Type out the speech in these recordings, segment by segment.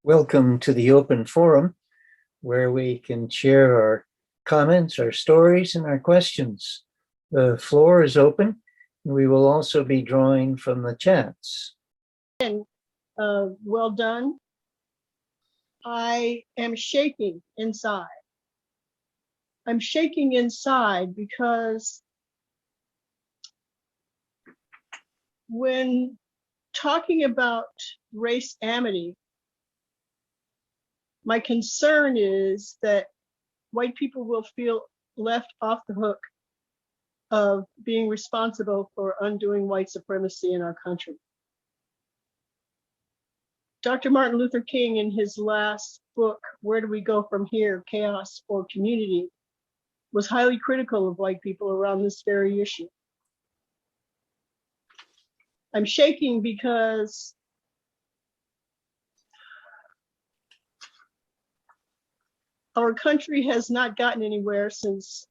Welcome to the open forum where we can share our comments, our stories, and our questions. The floor is open. We will also be drawing from the chats. And well done. I am shaking inside. I'm shaking inside because when talking about race amity, my concern is that white people will feel left off the hook of being responsible for undoing white supremacy in our country. Dr. Martin Luther King, in his last book, Where Do We Go From Here, Chaos or Community, was highly critical of white people around this very issue. I'm shaking because our country has not gotten anywhere since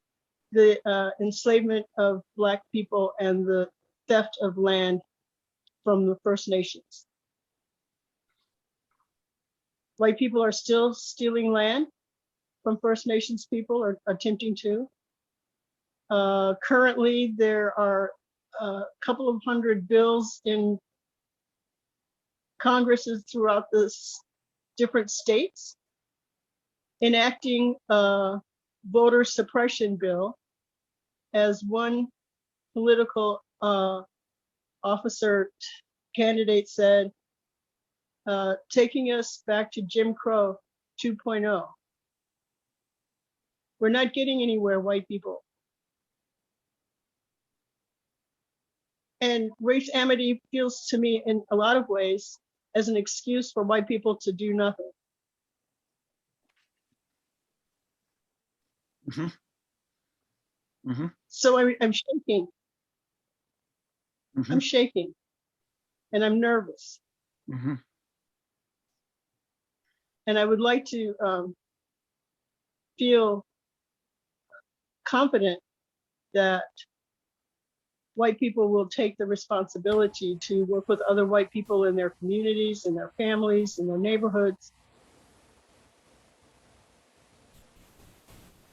the enslavement of Black people and the theft of land from the First Nations. White people are still stealing land from First Nations people, or attempting to. Currently, there are a couple of hundred bills in Congresses throughout the different states enacting a voter suppression bill. As one political officer candidate said, taking us back to Jim Crow 2.0. We're not getting anywhere, white people. And race amity feels to me in a lot of ways as an excuse for white people to do nothing. Mm-hmm. Mm-hmm. So I'm shaking. Mm-hmm. I'm shaking, and I'm nervous. Mm-hmm. And I would like to feel confident that white people will take the responsibility to work with other white people in their communities, in their families, in their neighborhoods,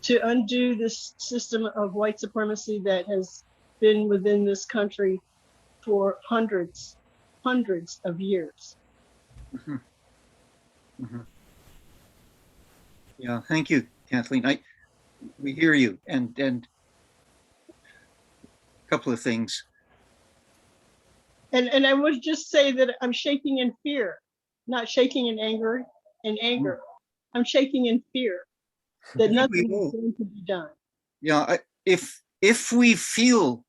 to undo this system of white supremacy that has been within this country for hundreds of years. Mm-hmm. Mm-hmm. Yeah, thank you, Kathleen. We hear you, and a couple of things. And I would just say that I'm shaking in fear, not shaking in anger. I'm shaking in fear that nothing is going to be done. Yeah, if we feel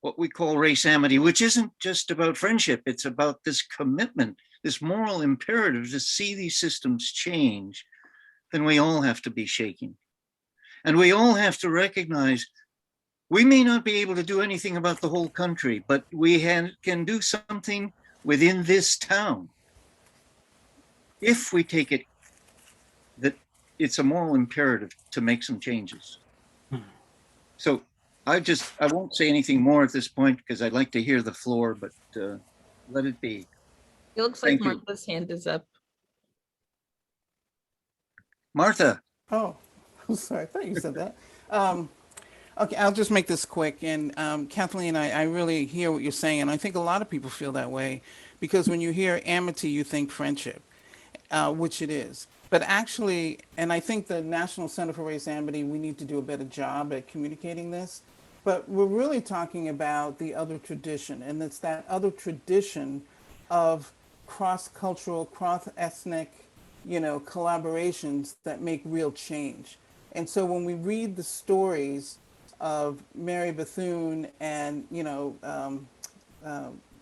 what we call race amity, which isn't just about friendship, it's about this commitment, this moral imperative to see these systems change, then we all have to be shaking. And we all have to recognize we may not be able to do anything about the whole country, but we can do something within this town. If we take it that it's a moral imperative to make some changes. So I won't say anything more at this point because I'd like to hear the floor, but let it be. It looks like Martha's hand is up. Martha. Oh, I'm sorry. I thought you said that. Okay, I'll just make this quick. And Kathleen, I really hear what you're saying. And I think a lot of people feel that way because when you hear amity, you think friendship, which it is. But actually, and I think the National Center for Race Amity, we need to do a better job at communicating this. But we're really talking about the other tradition. And it's that other tradition of cross-cultural, cross-ethnic, collaborations that make real change. And so when we read the stories of Mary Bethune and,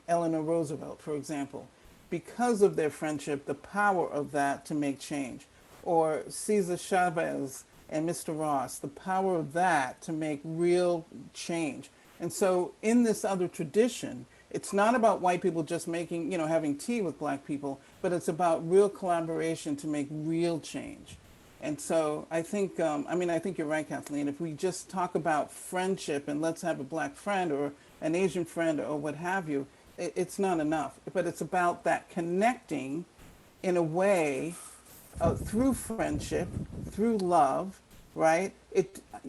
Eleanor Roosevelt, for example, because of their friendship, the power of that to make change. Or Cesar Chavez and Mr. Ross, the power of that to make real change. And so in this other tradition, it's not about white people just making, having tea with black people, but it's about real collaboration to make real change. And so I think, I think you're right, Kathleen. If we just talk about friendship and let's have a black friend or an Asian friend or what have you, it's not enough. But it's about that connecting in a way through friendship, through love, right?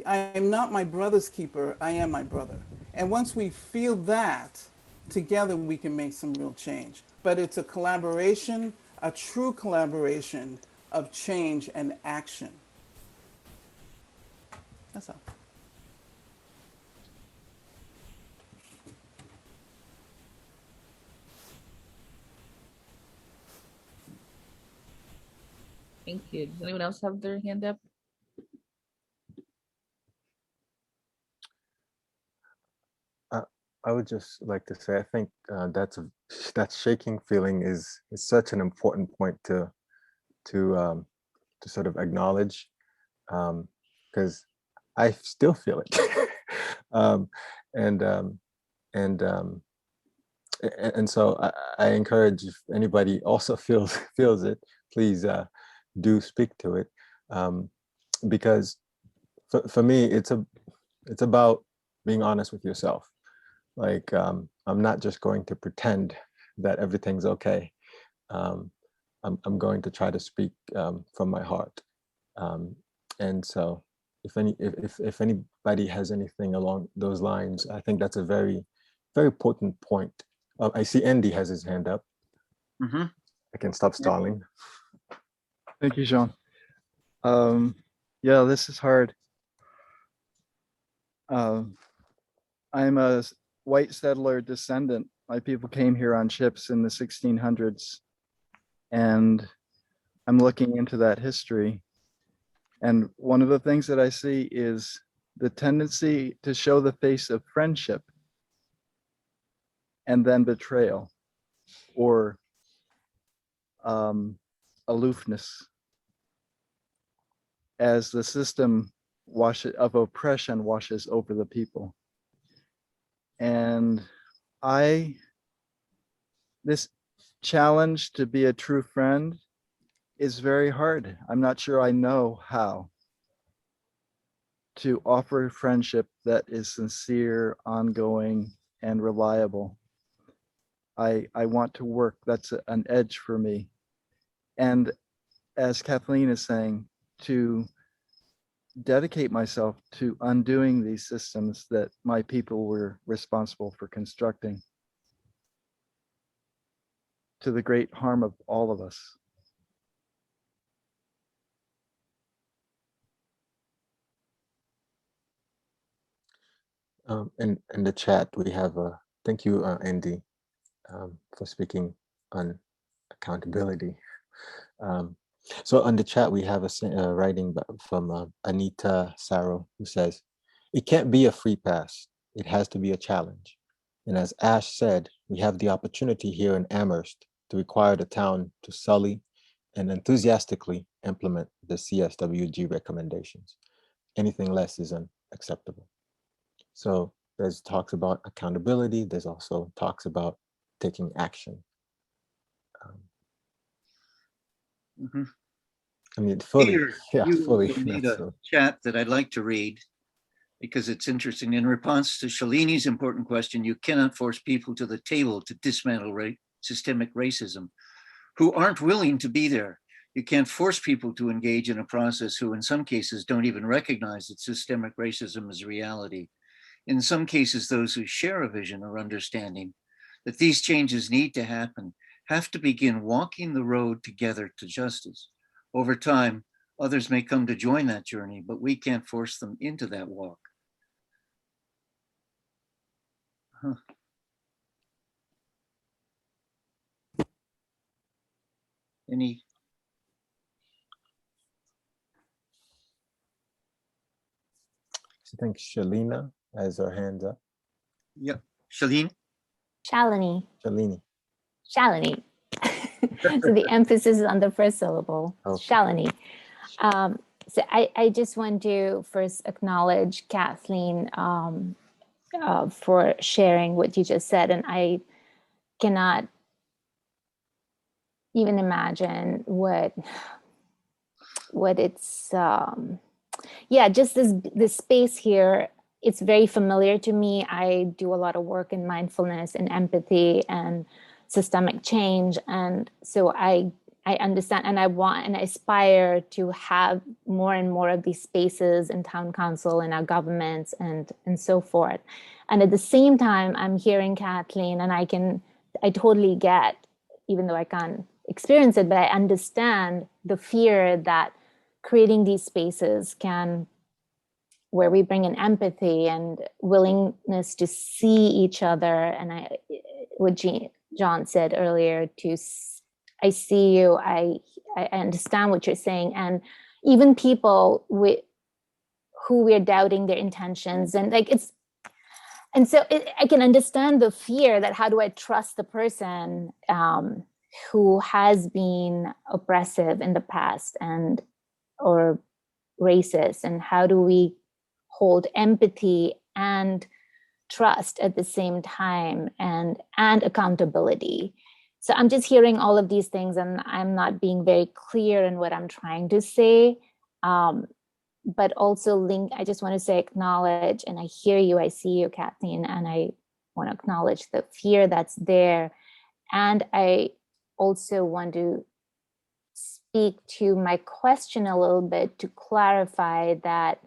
I am not my brother's keeper, I am my brother. And once we feel that, together we can make some real change. But it's a collaboration, a true collaboration of change and action. That's all. Thank you. Does anyone else have their hand up? I would just like to say, I think that shaking feeling is such an important point to sort of acknowledge, because I still feel it, um, and um, and um, and so I encourage, if anybody also feels it, please do speak to it, because for me it's about being honest with yourself. Like, I'm not just going to pretend that everything's okay. Um, I'm going to try to speak from my heart. And so if anybody has anything along those lines, I think that's a very, very important point. I see Andy has his hand up. Mhm. I can stop stalling. Thank you, Jean. Yeah, this is hard. I'm a white settler descendant. My people came here on ships in the 1600s, and I'm looking into that history. And one of the things that I see is the tendency to show the face of friendship and then betrayal or aloofness as the system of oppression washes over the people. And this challenge to be a true friend is very hard. I'm not sure I know how to offer friendship that is sincere, ongoing, and reliable. I want to work. That's an edge for me. And as Kathleen is saying, to dedicate myself to undoing these systems that my people were responsible for constructing, to the great harm of all of us. In the chat, we have thank you, Andy, for speaking on accountability. So on the chat, we have a writing from Anita Saro, who says, "It can't be a free pass. It has to be a challenge. And as Ash said, we have the opportunity here in Amherst to require the town to sully and enthusiastically implement the CSWG recommendations. Anything less is unacceptable." So there's talks about accountability. There's also talks about taking action. Mhm. I mean, fully, Peter, yeah, you fully. also made That's a chat that I'd like to read because it's interesting. In response to Shalini's important question, you cannot force people to the table to dismantle systemic racism who aren't willing to be there. You can't force people to engage in a process who in some cases don't even recognize that systemic racism is reality. In some cases, those who share a vision or understanding that these changes need to happen have to begin walking the road together to justice. Over time, others may come to join that journey, but we can't force them into that walk. Huh. Any? I think Shalina has her hands up. Yep. Shaline? Shalini. Shalini. Shalini. So the emphasis is on the first syllable. Okay. Shalini. So I just want to first acknowledge Kathleen for sharing what you just said. And I cannot even imagine what it's, yeah, just this space here. It's very familiar to me. I do a lot of work in mindfulness and empathy and systemic change. And so I I understand, and I want and aspire to have more and more of these spaces in town council and our governments and so forth. And at the same time, I'm hearing Kathleen, and I totally get, even though I can't experience it, but I understand the fear that creating these spaces can, where we bring in empathy and willingness to see each other. And what John said earlier, I see you, I understand what you're saying. And even people who we're doubting their intentions, and like I can understand the fear that how do I trust the person who has been oppressive in the past or racist, and how do we hold empathy and trust at the same time, and accountability. So I'm just hearing all of these things, and I'm not being very clear in what I'm trying to say. But also I just want to say acknowledge, and I hear you, I see you, Kathleen, and I want to acknowledge the fear that's there. And I also want to speak to my question a little bit to clarify that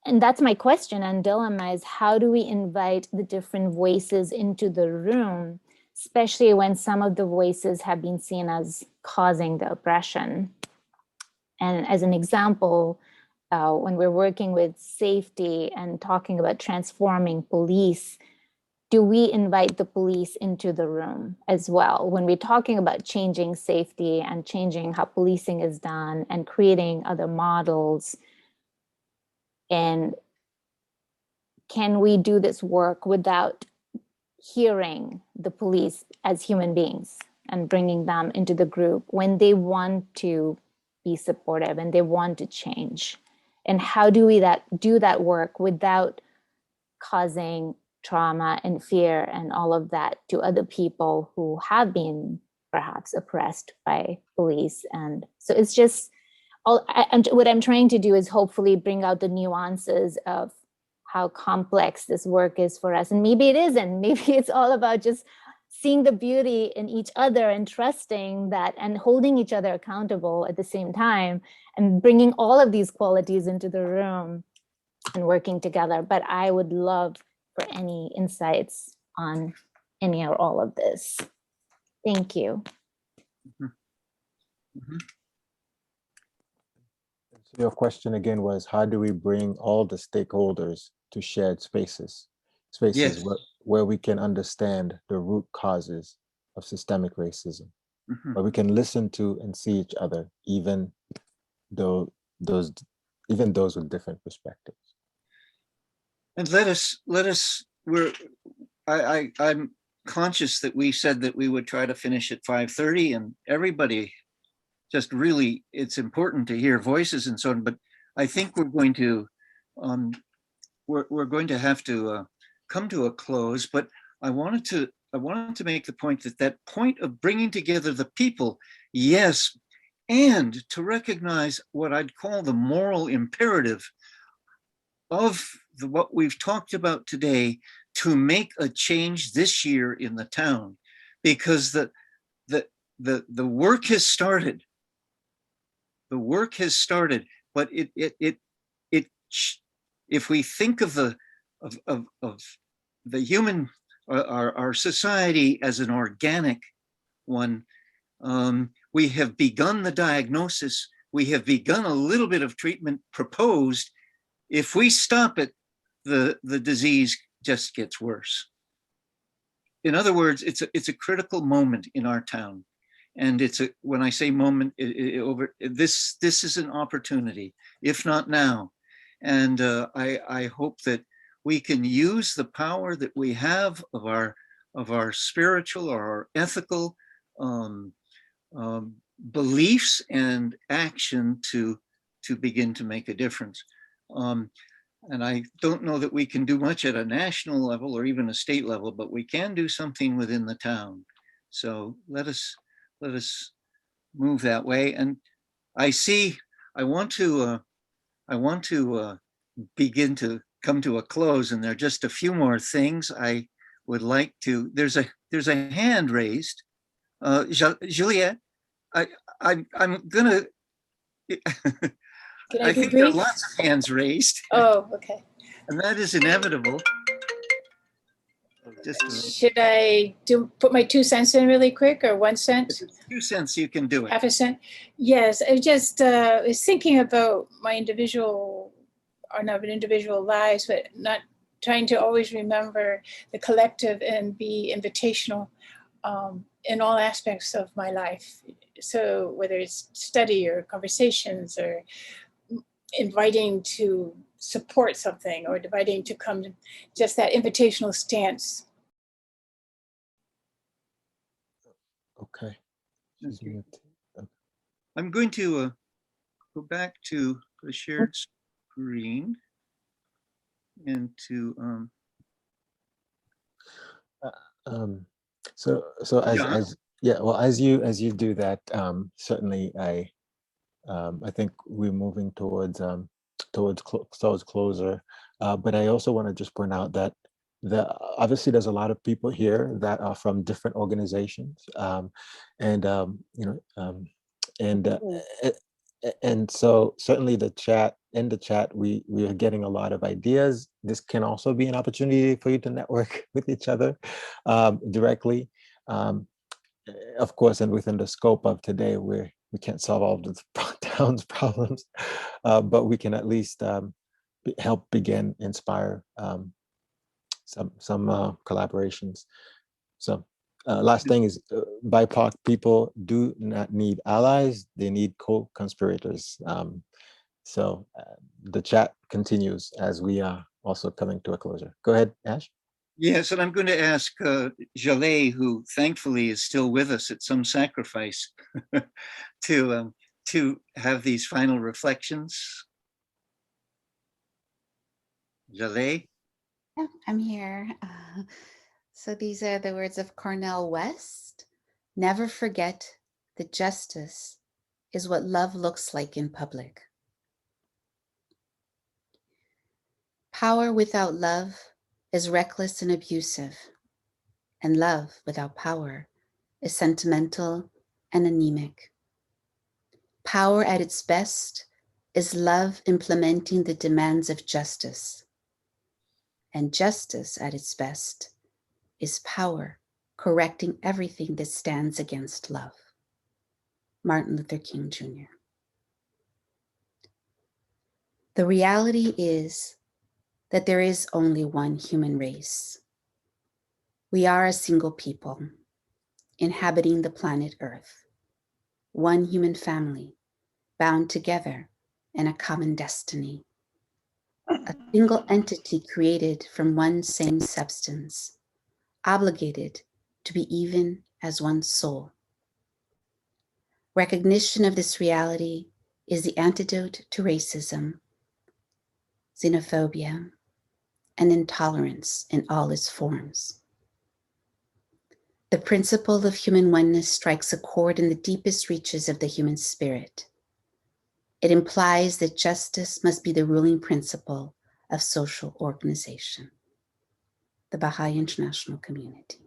and that's my question and dilemma, is how do we invite the different voices into the room, especially when some of the voices have been seen as causing the oppression? And as an example, when we're working with safety and talking about transforming police, do we invite the police into the room as well? When we're talking about changing safety and changing how policing is done and creating other models, and can we do this work without hearing the police as human beings and bringing them into the group when they want to be supportive and they want to change? And how do we do that work without causing trauma and fear and all of that to other people who have been perhaps oppressed by police? And so it's just what I'm trying to do is hopefully bring out the nuances of how complex this work is for us. And maybe it isn't. Maybe it's all about just seeing the beauty in each other and trusting that, and holding each other accountable at the same time, and bringing all of these qualities into the room and working together. But I would love for any insights on any or all of this. Thank you. Mhm. So your question again was, how do we bring all the stakeholders to shared spaces Yes. where we can understand the root causes of systemic racism, Mhm. where we can listen to and see each other, even those with different perspectives. And I'm conscious that we said that we would try to finish at 5:30, and everybody just really, it's important to hear voices and so on, but I think we're going to have to come to a close. But I wanted to make the point that point of bringing together the people, yes, and to recognize what I'd call the moral imperative of what we've talked about today, to make a change this year in the town, because the work has started. The work has started, but if we think of the human, our society as an organic one, we have begun the diagnosis. We have begun a little bit of treatment proposed. If we stop it, the disease just gets worse. In other words, it's a critical moment in our town. And when I say moment, this is an opportunity, if not now. And I hope that we can use the power that we have of our spiritual or our ethical beliefs and action to begin to make a difference. And I don't know that we can do much at a national level or even a state level, but we can do something within the town. So let us move that way. And I want to begin to come to a close, and there are just a few more things I would like to. There's a hand raised. Jalieh, I'm gonna, Can I I be think there are brief? lots of hands raised, Oh, okay. and that is inevitable. Just a minute. Should I put my 2 cents in really quick, or 1 cent? If it's 2 cents, you can do it. Half a cent? Yes, I just was thinking about my individual, or not individual lives, but not trying to always remember the collective and be invitational in all aspects of my life. So whether it's study or conversations or inviting to support something or inviting to come, just that invitational stance. Okay. Okay. I'm going to go back to the shared screen and to So John. as you do that, certainly I think we're moving towards towards closer. But I also want to just point out that obviously there's a lot of people here that are from different organizations, and you know, and so certainly in the chat we are getting a lot of ideas. This can also be an opportunity for you to network with each other directly. Of course, and within the scope of today, we can't solve all of the town's problems, but we can at least help inspire some collaborations. So last thing is BIPOC people do not need allies, they need co-conspirators. So the chat continues as we are also coming to a closure. Go ahead, Ash. Yes, and I'm going to ask Jalieh, who thankfully is still with us at some sacrifice, to have these final reflections. Jalieh? Yeah, I'm here. So these are the words of Cornel West. Never forget that justice is what love looks like in public. Power without love is reckless and abusive, and love without power is sentimental and anemic. Power at its best is love implementing the demands of justice, and justice at its best is power correcting everything that stands against love. Martin Luther King Jr. The reality is that there is only one human race. We are a single people inhabiting the planet Earth, one human family bound together in a common destiny, a single entity created from one same substance, obligated to be even as one soul. Recognition of this reality is the antidote to racism, xenophobia, and intolerance in all its forms. The principle of human oneness strikes a chord in the deepest reaches of the human spirit. It implies that justice must be the ruling principle of social organization. The Baha'i International Community.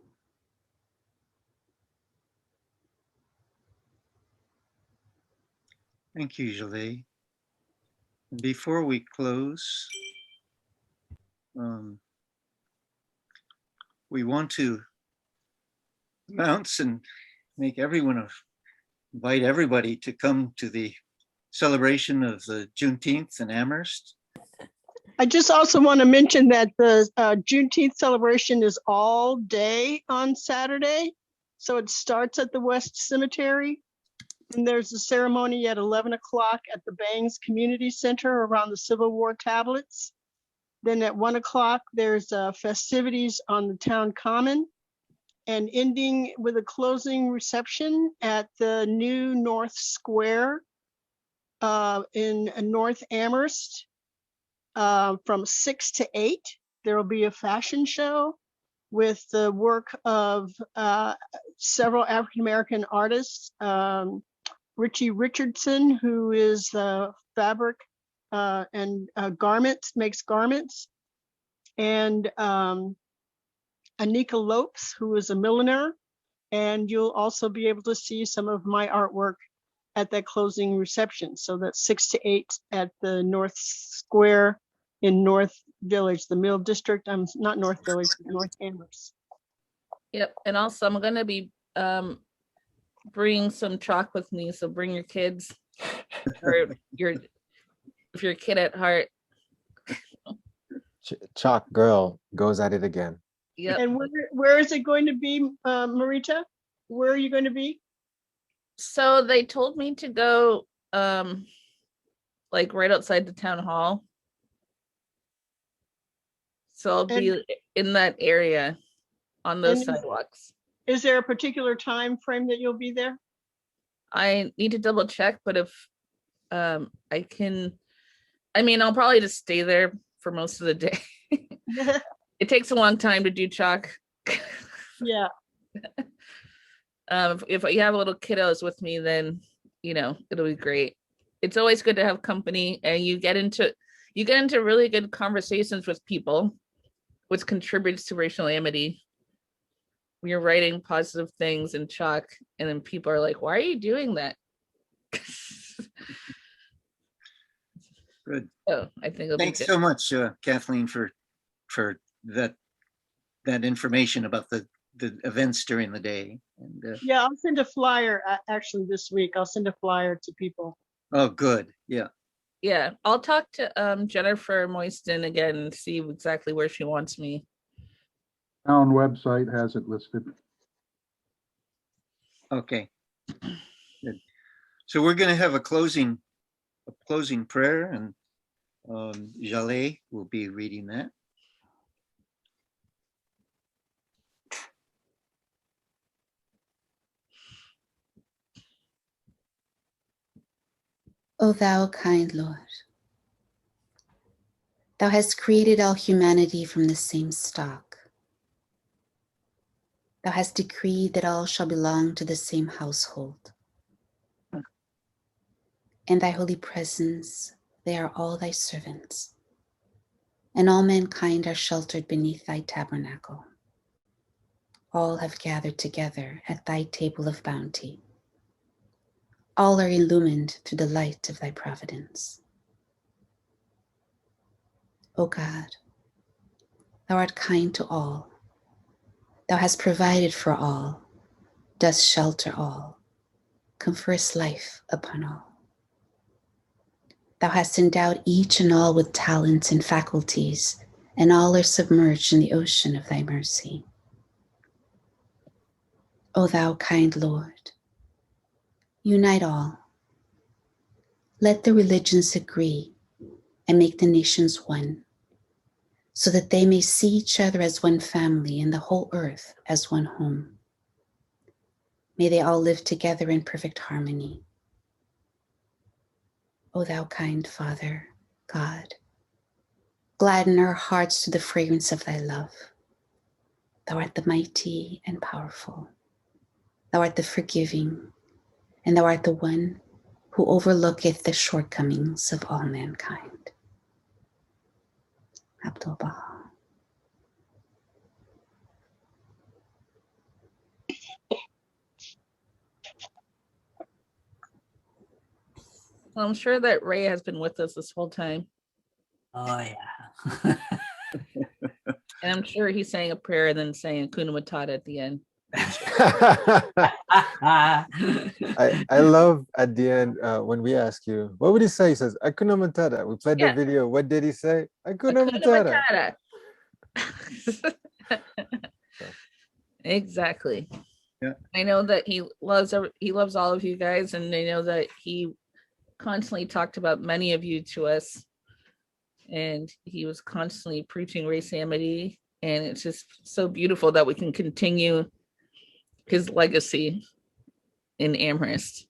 Thank you, Jalieh. Before we close, we want to announce and invite everybody to come to the celebration of the Juneteenth in Amherst. I just also want to mention that the Juneteenth celebration is all day on Saturday. So it starts at the West Cemetery, and there's a ceremony at 11 o'clock at the Bangs Community Center around the Civil War tablets. Then at 1 o'clock, there's festivities on the town common, and ending with a closing reception at the new North Square in North Amherst. From 6 to 8, there will be a fashion show with the work of several African-American artists. Richie Richardson, who is fabric and makes garments. And Anika Lopes, who is a milliner. And you'll also be able to see some of my artwork at that closing reception. So that's 6 to 8 at the North Square in North Village, the Mill District. I'm not North Village, but North Amherst. Yep. And also I'm gonna be bring some chalk with me. So bring your kids or if you're a kid at heart. Chalk girl goes at it again. Yep. And where is it going to be, Marita? Where are you going to be? So they told me to go like right outside the town hall. So I'll be in that area on those sidewalks. Is there a particular time frame that you'll be there? I need to double check, but if I can, I mean, I'll probably just stay there for most of the day. It takes a long time to do chalk. Yeah. If you have little kiddos with me, then it'll be great. It's always good to have company, and you get into really good conversations with people, which contributes to racial amity. When you're writing positive things in chalk, and then people are like, "Why are you doing that?" Good. So I think Thanks so much, Kathleen, for that information about the events during the day. And Yeah, I'll send a flyer actually this week. I'll send a flyer to people. oh, good. Yeah. Yeah, I'll talk to Jennifer Moisten again and see exactly where she wants me. Town website has it listed. Okay. Good. So we're going to have a closing prayer, and Jalieh will be reading that. O thou kind Lord, thou hast created all humanity from the same stock. Thou hast decreed that all shall belong to the same household. In thy holy presence, they are all thy servants, and all mankind are sheltered beneath thy tabernacle. All have gathered together at thy table of bounty. All are illumined through the light of thy providence. O God, thou art kind to all. Thou hast provided for all, dost shelter all, conferrest life upon all. Thou hast endowed each and all with talents and faculties, and all are submerged in the ocean of thy mercy. O thou kind Lord, unite all. Let the religions agree and make the nations one, so that they may see each other as one family and the whole earth as one home. May they all live together in perfect harmony. O thou kind Father, God, gladden our hearts to the fragrance of thy love. Thou art the mighty and powerful. Thou art the forgiving, and thou art the one who overlooketh the shortcomings of all mankind. Abdul Baha. Well, I'm sure that Ray has been with us this whole time, Oh yeah. and I'm sure he's saying a prayer and then saying Hakuna Matata at the end. I love at the end when we ask you, what would he say? He says, Hakuna Matata. We played Yeah. the video. What did he say? Hakuna Hakuna Matata. Matata. Exactly. Yeah. I know that he loves all of you guys, and I know that he constantly talked about many of you to us, and he was constantly preaching race amity, and it's just so beautiful that we can continue his legacy in Amherst.